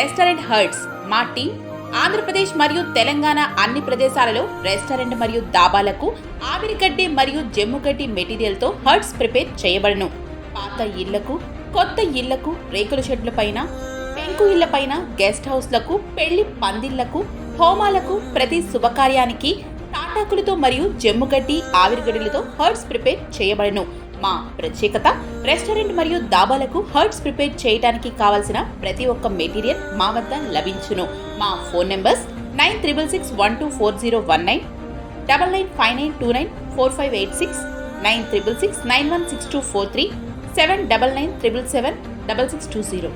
Restaurant hurts మా team Andhra Pradesh మరియు తెలంగాణ అన్ని ప్రదేశాలలో రెస్టారెంట్ మరియు దాబాలకు ఆవిరిగడ్డి మరియు జమ్ముగడ్డి మెటీరియల్తో హర్ట్స్ ప్రిపేర్ చేయబడును. పాత ఇళ్లకు, కొత్త ఇళ్లకు, రేకుల షెడ్ల పైన, పెంకు ఇళ్ల పైన, గెస్ట్ హౌస్లకు, పెళ్లి పందిళ్లకు, హోమాలకు, ప్రతి శుభకార్యానికి తాటాకులతో మరియు జమ్ముగడ్డి ఆవిరిగడ్డిలతో హర్ట్స్ ప్రిపేర్ చేయబడును. మా ప్రత్యేకత, రెస్టారెంట్ మరియు దాబాలకు హర్ట్స్ ప్రిపేర్ చేయడానికి కావలసిన ప్రతి ఒక్క మెటీరియల్ మా వద్ద లభించును. మా ఫోన్ నెంబర్స్ 9661240199, 9959294586, 9669166243, 7997776620.